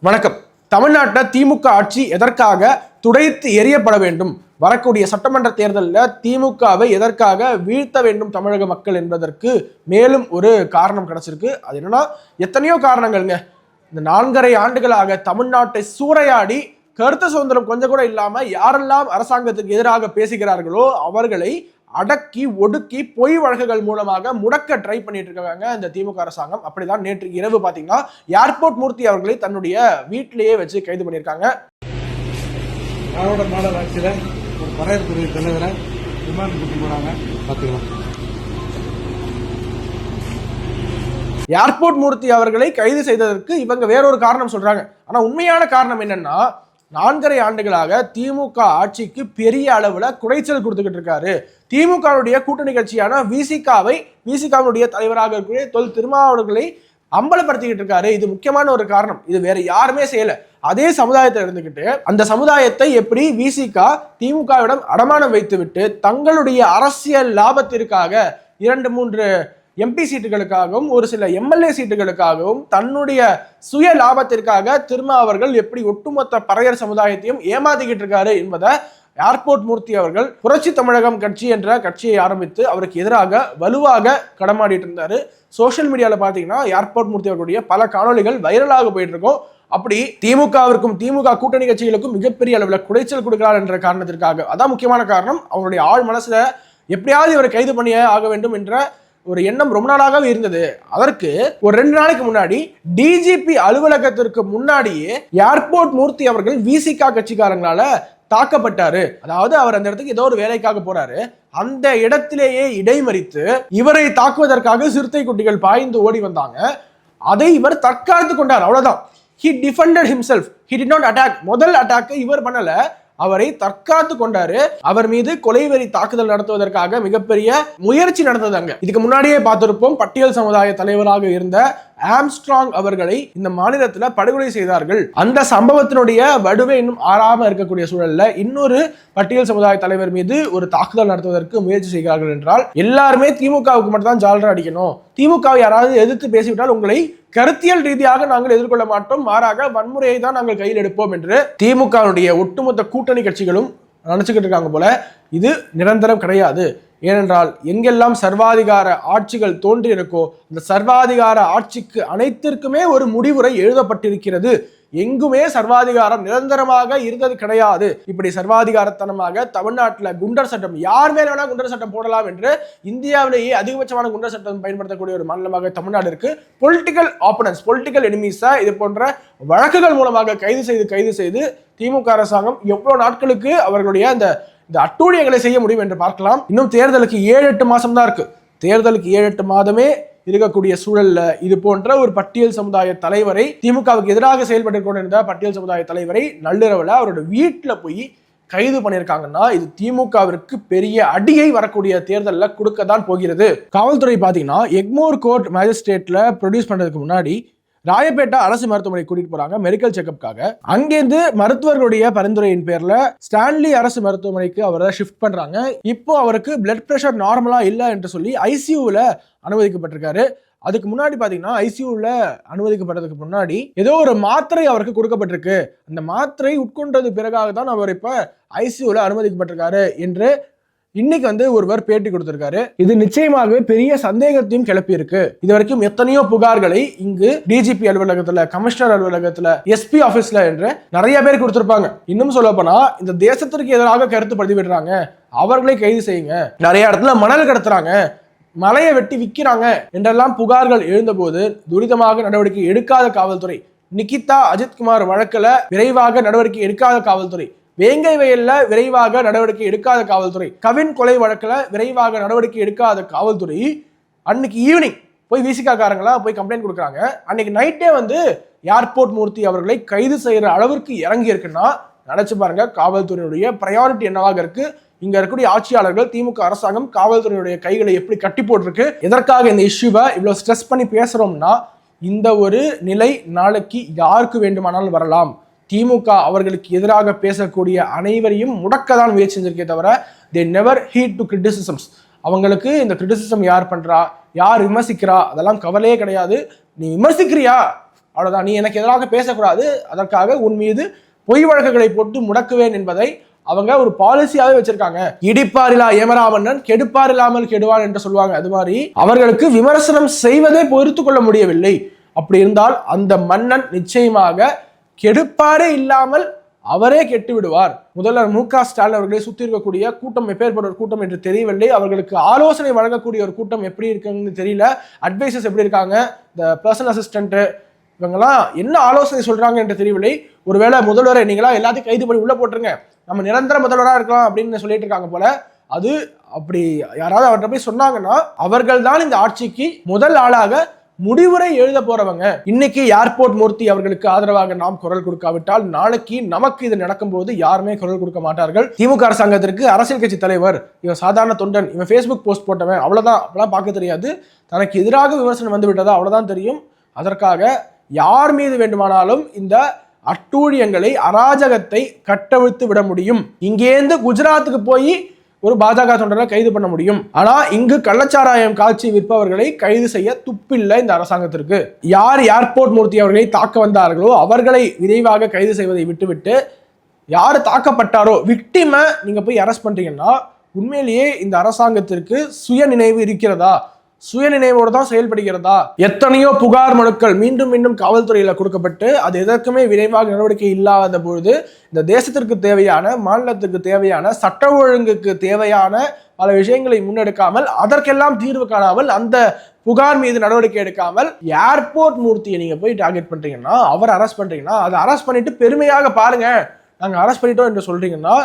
வணக்கம். தமிழ்நாட்டில் திமுக ஆட்சி எதற்காக துடைத்து எறியப்பட வேண்டும், வரக்கூடிய சட்டமன்ற தேர்தலில் திமுகவை எதற்காக வீழ்த்த வேண்டும் தமிழக மக்கள் என்பதற்கு மேலும் ஒரு காரணம் கிடைச்சிருக்கு. அது என்னன்னா, எத்தனையோ காரணங்கள்ங்க. இந்த 4.5 ஆண்டுகளாக தமிழ்நாட்டை சூறையாடி கருத்து சுதந்திரம் கொஞ்சம் கூட இல்லாம யாரெல்லாம் அரசாங்கத்துக்கு எதிராக பேசுகிறார்களோ அவர்களை அடக்கி ஒடுக்கி பொய் வழக்குகள் மூலமாக முடக்க ட்ரை பண்ணிட்டு இருக்காங்க இந்த திமுக அரசாங்கம். அப்படிதான் நேற்று இரவு பாத்தீங்கன்னா ஏர்போர்ட் மூர்த்தி அவர்களை தன்னுடைய வீட்டிலேயே வச்சு கைது பண்ணியிருக்காங்க. திராவிட மாடல் ஆட்சியில ஒரு பறையற்குரிய தலைவரை விமானம் கூட்டி போனாங்க. பாத்துக்கலாம். ஏர்போர்ட் மூர்த்தி அவர்களை கைது செய்ததற்கு இவங்க வேறொரு காரணம் சொல்றாங்க. ஆனா உண்மையான காரணம் என்னன்னா, 4.5 ஆண்டுகளாக திமுக ஆட்சிக்கு பெரிய அளவுல குடைச்சல் கொடுத்துக்கிட்டு இருக்காரு. திமுகவுடைய கூட்டணி கட்சியான விசிகாவுடைய தலைவராக இருக்கக்கூடிய தொல் திருமாவளவர்களை அம்பலப்படுத்திக்கிட்டு இருக்காரு. இது முக்கியமான ஒரு காரணம். இது வேற யாருமே செய்யல. அதே சமுதாயத்தை இருந்துகிட்டு அந்த சமுதாயத்தை எப்படி விசிகா திமுகவிடம் அடமானம் வைத்துவிட்டு தங்களுடைய அரசியல் லாபத்திற்காக 2-3 எம்பி சீட்டுகளுக்காகவும் ஒரு சில எம்எல்ஏ சீட்டுகளுக்காகவும் தன்னுடைய சுய லாபத்திற்காக அவர்கள் எப்படி ஒட்டுமொத்த பறையர் சமுதாயத்தையும் ஏமாத்திக்கிட்டு இருக்காரு என்பதை ஏர்போர்ட் மூர்த்தி அவர்கள் புரட்சி தமிழகம் கட்சி என்ற கட்சியை ஆரம்பித்து அவருக்கு எதிராக வலுவாக கடமாடிட்டு இருந்தாரு. சோசியல் மீடியால பாத்தீங்கன்னா ஏர்போர்ட் மூர்த்தி அவர்களுடைய பல காணொலிகள் வைரலாக போயிட்டு இருக்கும். அப்படி திமுகவிற்கும் திமுக கூட்டணி கட்சிகளுக்கும் மிகப்பெரிய அளவுல குடைச்சல் கொடுக்கிறார் என்ற காரணத்திற்காக, அதான் முக்கியமான காரணம். அவருடைய ஆழ் மனசுல எப்படியாவது இவரை கைது பண்ணியே ஆக வேண்டும் என்ற ஒரு எண்ணம் ரொம்ப நாளாகவே இருந்தது. அதற்கு ஒரு 2 நாளைக்கு முன்னாடி டிஜிபி அலுவலகத்திற்கு முன்னாடியே ஏர்போர்ட் மூர்த்தி அவர்கள் விசிகா கட்சிக்காரங்களால தாக்கப்பட்டாரு. அதாவது அவர் அந்த இடத்துக்கு ஏதோ ஒரு வேலைக்காக போறாரு. அந்த இடத்திலேயே இடைமறித்து இவரை தாக்குவதற்காக சிறுத்தை குட்டிகள் பாய்ந்து ஓடி வந்தாங்க. அதை இவர் தற்காத்து கொண்டார். அவ்வளவுதான். He defended himself. He did not attack. முதல் அட்டாக் இவர் பண்ணல, அவரை தற்காத்து கொண்டாரு. அவர் மீது கொலைவெறி தாக்குதல் நடத்துவதற்காக மிகப்பெரிய முயற்சி நடந்தது. அங்க இதுக்கு முன்னாடியே பார்த்திருப்போம், பட்டியல் சமுதாய தலைவராக இருந்த ஆம்ஸ்ட்ராங் அவர்களை இந்த மாநிலத்துல படுகொலை செய்தார்கள். அந்த சம்பவத்தினுடைய வடுவை இன்னும் ஆறாம இருக்கக்கூடிய சூழல்ல இன்னொரு பட்டியல் சமுதாய தலைவர் மீது ஒரு தாக்குதல் நடத்துவதற்கு முயற்சி செய்கிறார்கள் என்றால் எல்லாருமே திமுகவுக்கு மட்டும் தான் ஜால்ரா அடிக்கணும். திமுகவை யாராவது எதிர்த்து பேசிவிட்டால் உங்களை கருத்தியல் ரீதியாக நாங்கள் எதிர்கொள்ள மாட்டோம், மாறாக வன்முறையை தான் நாங்கள் கையில் எடுப்போம் என்று திமுகவுடைய ஒட்டுமொத்த கூட்டணி கட்சிகளும் நினைச்சுக்கிட்டு இருக்காங்க போல. இது நிரந்தரம் கிடையாது. ஏனென்றால் எங்கெல்லாம் சர்வாதிகார ஆட்சிகள் தோன்றியிருக்கோ இந்த சர்வாதிகார ஆட்சிக்கு அனைத்திற்குமே ஒரு முடிவுரை எழுதப்பட்டிருக்கிறது. எங்குமே சர்வாதிகாரம் நிரந்தரமாக இருந்தது கிடையாது. இப்படி சர்வாதிகாரத்தனமாக தமிழ்நாட்டில் குண்டர் சட்டம், யார் மேல வேணா குண்டர் சட்டம் போடலாம் என்று இந்தியாவிலேயே அதிகபட்சமான குண்டர் சட்டம் பயன்படுத்தக்கூடிய ஒரு மாநிலமாக தமிழ்நாடு இருக்கு. பொலிட்டிக்கல் ஆப்பனன்ஸ், பொலிட்டிக்கல் எனிமீஸை இது போன்ற வழக்குகள் மூலமாக கைது செய்து திமுக அரசாங்கம் எவ்வளவு நாட்களுக்கு அவர்களுடைய அந்த அட்டூழியங்களை செய்ய முடியும் என்று பார்க்கலாம். இன்னும் தேர்தலுக்கு 7-8 மாசம் தான் இருக்கு. தேர்தலுக்கு 7-8 மாதமே இருக்கக்கூடிய சூழல்ல இது போன்ற ஒரு பட்டியல் சமுதாய தலைவரை, திமுகவுக்கு எதிராக செயல்பட்டு கொண்டிருந்த பட்டியல் சமுதாய தலைவரை நள்ளிரவுல அவரோட வீட்டுல போய் கைது பண்ணியிருக்காங்கன்னா இது திமுகவிற்கு பெரிய அடியை வரக்கூடிய தேர்தலில் கொடுக்க தான் போகிறது. காவல்துறை பாத்தீங்கன்னா எக்மோர் கோர்ட் மேஜிஸ்ட்ரேட்ல ப்ரொடியூஸ் பண்றதுக்கு முன்னாடி ராயப்பேட்டா அரசு மருத்துவமனை கூட்டிட்டு போறாங்க மெடிக்கல் செக்அப்காக. அங்கேருந்து மருத்துவர்களுடைய பரிந்துரையின் பேர்ல ஸ்டான்லி அரசு மருத்துவமனைக்கு அவரை ஷிஃப்ட் பண்றாங்க. இப்போ அவருக்கு பிளட் பிரஷர் நார்மலா இல்லை என்று சொல்லி ஐசியூல அனுமதிக்கப்பட்டிருக்காரு. அதுக்கு முன்னாடி பாத்தீங்கன்னா ஐசியூல அனுமதிக்கப்பட்டதுக்கு முன்னாடி ஏதோ ஒரு மாத்திரை அவருக்கு கொடுக்கப்பட்டிருக்கு. அந்த மாத்திரை உட்கொண்டது பிறகாக தான் அவர் இப்ப ஐசியூல அனுமதிக்கப்பட்டிருக்காரு என்று இன்னைக்கு ஒருவர் பேட்டி கொடுத்திருக்காரு. இது நிச்சயமாகவே பெரிய சந்தேகத்தையும் கிளப்பி இருக்கு. இது வரைக்கும் எத்தனையோ புகார்களை இங்கு டிஜிபி அலுவலகத்துல, கமிஷனர் அலுவலகத்துல, எஸ்பி ஆபீஸ்ல என்று நிறைய பேர் கொடுத்திருப்பாங்க. இன்னும் சொல்ல போனா இந்த தேசத்திற்கு எதிராக கருத்து பதிவிடுறாங்க, அவர்களை கைது செய்யுங்க, நிறைய இடத்துல மணல் கடத்துறாங்க, மலையை வெட்டி விற்கிறாங்க என்றெல்லாம் புகார்கள் எழுந்த போது துரிதமாக நடவடிக்கை எடுக்காத காவல்துறை, நிகிதா அஜித்குமார் வழக்குல விரைவாக நடவடிக்கை எடுக்காத காவல்துறை, வேங்கை வயல்ல விரைவாக நடவடிக்கை எடுக்காத காவல்துறை, கவின் கொலை வழக்குல விரைவாக நடவடிக்கை எடுக்காத காவல்துறை அன்னைக்கு ஈவினிங் போய் விசிகாரங்களா போய் கம்ப்ளைண்ட் கொடுக்குறாங்க. அன்னைக்கு நைட்டே ஏர்போர்ட் மூர்த்தி அவர்களை கைது செய்யற அளவிற்கு இறங்கி இருக்குன்னா நினைச்சு பாருங்க காவல்துறையுடைய பிரையாரிட்டி என்னவாக இருக்கு. இங்க இருக்கக்கூடிய ஆட்சியாளர்கள், திமுக அரசாங்கம் காவல்துறையுடைய கைகளை எப்படி கட்டி போட்டிருக்கு. எதற்காக இந்த இஷ்யூவை இவ்வளவு ஸ்ட்ரெஸ் பண்ணி பேசுறோம்னா, இந்த ஒரு நிலை நாளைக்கு யாருக்கு வேண்டுமானாலும் வரலாம். திமுக அவர்களுக்கு எதிராக பேசக்கூடிய அனைவரையும் முடக்கதான் முயற்சி செஞ்சிருக்கே தவிர they never heed to criticisms. அவங்களுக்கு இந்த கிரிட்டிசிசம் யார் பண்றா, யார் விமர்சிக்கிறா அதெல்லாம் கவலையே கிடையாது. நீ விமர்சிக்கிறியா, அவ்வளவுதான், நீ எனக்கு எதிராக பேசக்கூடாது, அதற்காக உன் மீது பொய் வழக்குகளை போட்டு முடக்குவேன் என்பதை அவங்க ஒரு பாலிசியாவே வச்சிருக்காங்க. இடிப்பாரிலா ஏமராமன்னன் கெடுப்பார் இல்லாமல் கெடுவான் என்று சொல்லுவாங்க. அது மாதிரி அவர்களுக்கு விமர்சனம் செய்வதே பொறுத்து கொள்ள முடியவில்லை. அப்படி இருந்தால் அந்த மன்னன் நிச்சயமாக கெடுப்பாரே இல்லாமல் அவரே கெட்டு விடுவார். முதல்வர் மு.க. ஸ்டாலின் அவர்களை சுற்றி இருக்கக்கூடிய கூட்டம் எப்பேற்பட்ட ஒரு கூட்டம் என்று தெரியவில்லை. அவர்களுக்கு ஆலோசனை வழங்கக்கூடிய ஒரு கூட்டம் எப்படி இருக்குன்னு தெரியல. அட்வைசர்ஸ் எப்படி இருக்காங்க, இந்த பர்சனல் அசிஸ்டன்ட் இவங்கெல்லாம் என்ன ஆலோசனை சொல்றாங்க என்று தெரியவில்லை. ஒருவேளை முதல்வரை நீங்களா எல்லாத்தையும் கைது பண்ணி உள்ள போட்டுருங்க, நம்ம நிரந்தர முதல்வராக இருக்கலாம் அப்படின்னு சொல்லிட்டு இருக்காங்க போல. அது அப்படி யாராவது அவர்கிட்ட போய் சொன்னாங்கன்னா அவர்கள் தான் இந்த ஆட்சிக்கு முதல் ஆளாக முடிவுரை எழுத போறவங்க. இன்னைக்கு ஏர்போர்ட் மூர்த்தி அவர்களுக்கு ஆதரவாக நாம் குரல் கொடுக்காவிட்டால் நாளைக்கு நமக்கு இது நடக்கும் போது யாருமே குரல் கொடுக்க மாட்டார்கள். திமுக அரசாங்கத்திற்கு அரசியல் கட்சி தலைவர், இவன் சாதாரண தொண்டன், இவன் ஃபேஸ்புக் போஸ்ட் போட்டவன், அவ்வளவுதான், அப்பெல்லாம் பார்க்க தெரியாது. தனக்கு எதிராக விமர்சனம் வந்து விட்டதா அவ்வளவுதான் தெரியும். அதற்காக யார் மீது வேண்டுமானாலும் இந்த அட்டூழியங்களை அராஜகத்தை கட்டவிழ்த்து விட முடியும். இங்கேருந்து குஜராத்துக்கு போய் ஒரு பாஜக தொண்டரை கைது பண்ண முடியும். ஆனா இங்கு கள்ளச்சாராயம் காட்சி விற்பவர்களை கைது செய்ய துப்பில்லை இந்த அரசாங்கத்திற்கு. யார் ஏர்போர்ட் மூர்த்தி அவர்களை தாக்க வந்தார்களோ அவர்களை விரைவாக கைது செய்வதை விட்டுவிட்டு யார் தாக்கப்பட்டாரோ விக்டிமை நீங்க போய் அரெஸ்ட் பண்றீங்கன்னா உண்மையிலேயே இந்த அரசாங்கத்திற்கு சுய நினைவு இருக்கிறதா, சுய நினைவோடு தான் செயல்படுகிறதா? எத்தனையோ புகார் மனுக்கள் மீண்டும் மீண்டும் காவல்துறையில கொடுக்கப்பட்டு அது எதற்குமே விரைவாக நடவடிக்கை இல்லாத பொழுது இந்த தேசத்திற்கு தேவையான, மாநிலத்துக்கு தேவையான, சட்ட ஒழுங்குக்கு தேவையான பல விஷயங்களை முன்னெடுக்காமல், அதற்கெல்லாம் தீர்வு காணாமல், அந்த புகார் மீது நடவடிக்கை எடுக்காமல் ஏர்போர்ட் மூர்த்தியை நீங்க போய் டார்கெட் பண்றீங்கன்னா, அவர் அரெஸ்ட் பண்றீங்கன்னா, அதை அரெஸ்ட் பண்ணிட்டு பெருமையாக பாருங்க நாங்க அரெஸ்ட் பண்ணிட்டோம் என்று சொல்றீங்கன்னா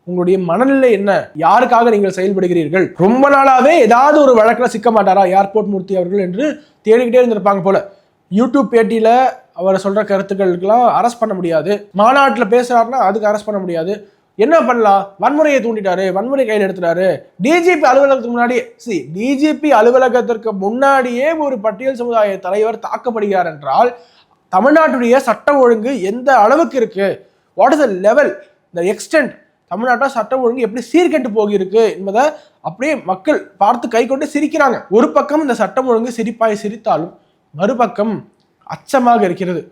உங்களுடைய மனநிலை என்ன? யாருக்காக நீங்கள் செயல்படுகிறீர்கள்? ரொம்ப நாளாவே ஏதாவது ஒரு வழக்குல சிக்க மாட்டாரா ஏர்போர்ட் மூர்த்தி அவர்கள் என்று தேடிக்கிட்டே இருந்திருப்பாங்க போல. யூடியூப் பேட்டியில அவர் சொல்ற கருத்துக்களுக்கெல்லாம் அரெஸ்ட் பண்ண முடியாது, மாநாட்டில் பேசுறாருன்னா அதுக்கு அரெஸ்ட் பண்ண முடியாது. என்ன பண்ணலாம்? வன்முறையை தூண்டிட்டாரு, வன்முறை கையில் எடுத்துட்டாரு. டிஜிபி அலுவலகத்துக்கு முன்னாடி, டிஜிபி அலுவலகத்திற்கு முன்னாடியே ஒரு பட்டியல் சமுதாய தலைவர் தாக்கப்படுகிறார் என்றால் தமிழ்நாட்டுடைய சட்ட ஒழுங்கு எந்த அளவுக்கு இருக்கு? What is the level, the extent? தமிழ்நாட்டில் சட்டம் ஒழுங்கு எப்படி சீர்கெட்டு போகிருக்கு என்பதை அப்படியே மக்கள் பார்த்து கை கொண்டு சிரிக்கிறாங்க. ஒரு பக்கம் இந்த சட்டம் ஒழுங்கு சிரிப்பாய் சிரித்தாலும் மறுபக்கம் அச்சமாக இருக்கிறது.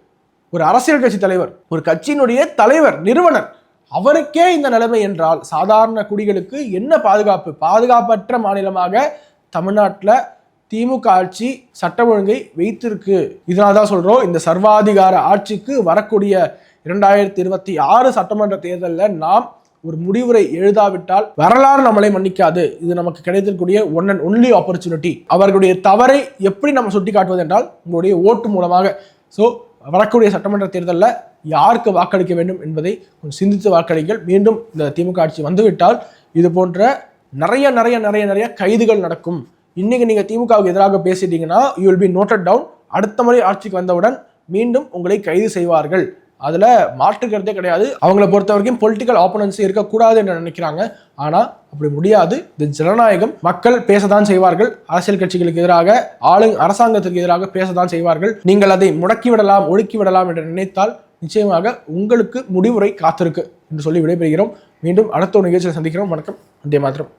ஒரு அரசியல் கட்சி தலைவர், ஒரு கட்சியினுடைய தலைவர், நிறுவனர், அவருக்கே இந்த நிலைமை என்றால் சாதாரண குடிகளுக்கு என்ன பாதுகாப்பு? பாதுகாப்பற்ற மாநிலமாக தமிழ்நாட்டில் திமுக ஆட்சி சட்ட ஒழுங்கை வைத்திருக்கு. இதனால தான் சொல்றோம், இந்த சர்வாதிகார ஆட்சிக்கு வரக்கூடிய 2026 சட்டமன்ற தேர்தலில் நாம் ஒரு முடிவுரை எழுதாவிட்டால் வரலாறு நம்மளை மன்னிக்காது. இது நமக்கு கிடைத்திருக்கூடிய ஒன் அண்ட் ஒன்லி ஆப்பர்ச்சுனிட்டி. அவர்களுடைய தவறை எப்படி நம்ம சுட்டி காட்டுவது என்றால் உங்களுடைய ஓட்டு மூலமாக. ஸோ வரக்கூடிய சட்டமன்ற தேர்தலில் யாருக்கு வாக்களிக்க வேண்டும் என்பதை கொஞ்சம் சிந்தித்து வாக்களிங்கள். மீண்டும் இந்த திமுக ஆட்சி வந்துவிட்டால் இது போன்ற நிறைய நிறைய நிறைய நிறைய கைதுகள் நடக்கும். இன்னைக்கு நீங்க திமுகவுக்கு எதிராக பேசிட்டீங்கன்னா you will be noted down. அடுத்த முறை ஆட்சிக்கு வந்தவுடன் மீண்டும் உங்களை கைது செய்வார்கள். அதுல மாற்றுக்கிறதே கிடையாது. அவங்கள பொறுத்த வரைக்கும் பொலிட்டிக்கல் ஆப்போனன்ஸ் இருக்கக்கூடாது என்று நினைக்கிறாங்க. ஆனா அப்படி முடியாது. இது ஜனநாயகம். மக்கள் பேசத்தான் செய்வார்கள். அரசியல் கட்சிகளுக்கு எதிராக, அரசாங்கத்திற்கு எதிராக பேசத்தான் செய்வார்கள். நீங்கள் அதை முடக்கிவிடலாம், ஒடுக்கிவிடலாம் என்று நினைத்தால் நிச்சயமாக உங்களுக்கு முடிவுரை காத்திருக்கு என்று சொல்லி விடைபெறுகிறோம். மீண்டும் அடுத்த ஒரு நிகழ்ச்சியில் சந்திக்கிறோம். வணக்கம். வந்தே மாதரம்.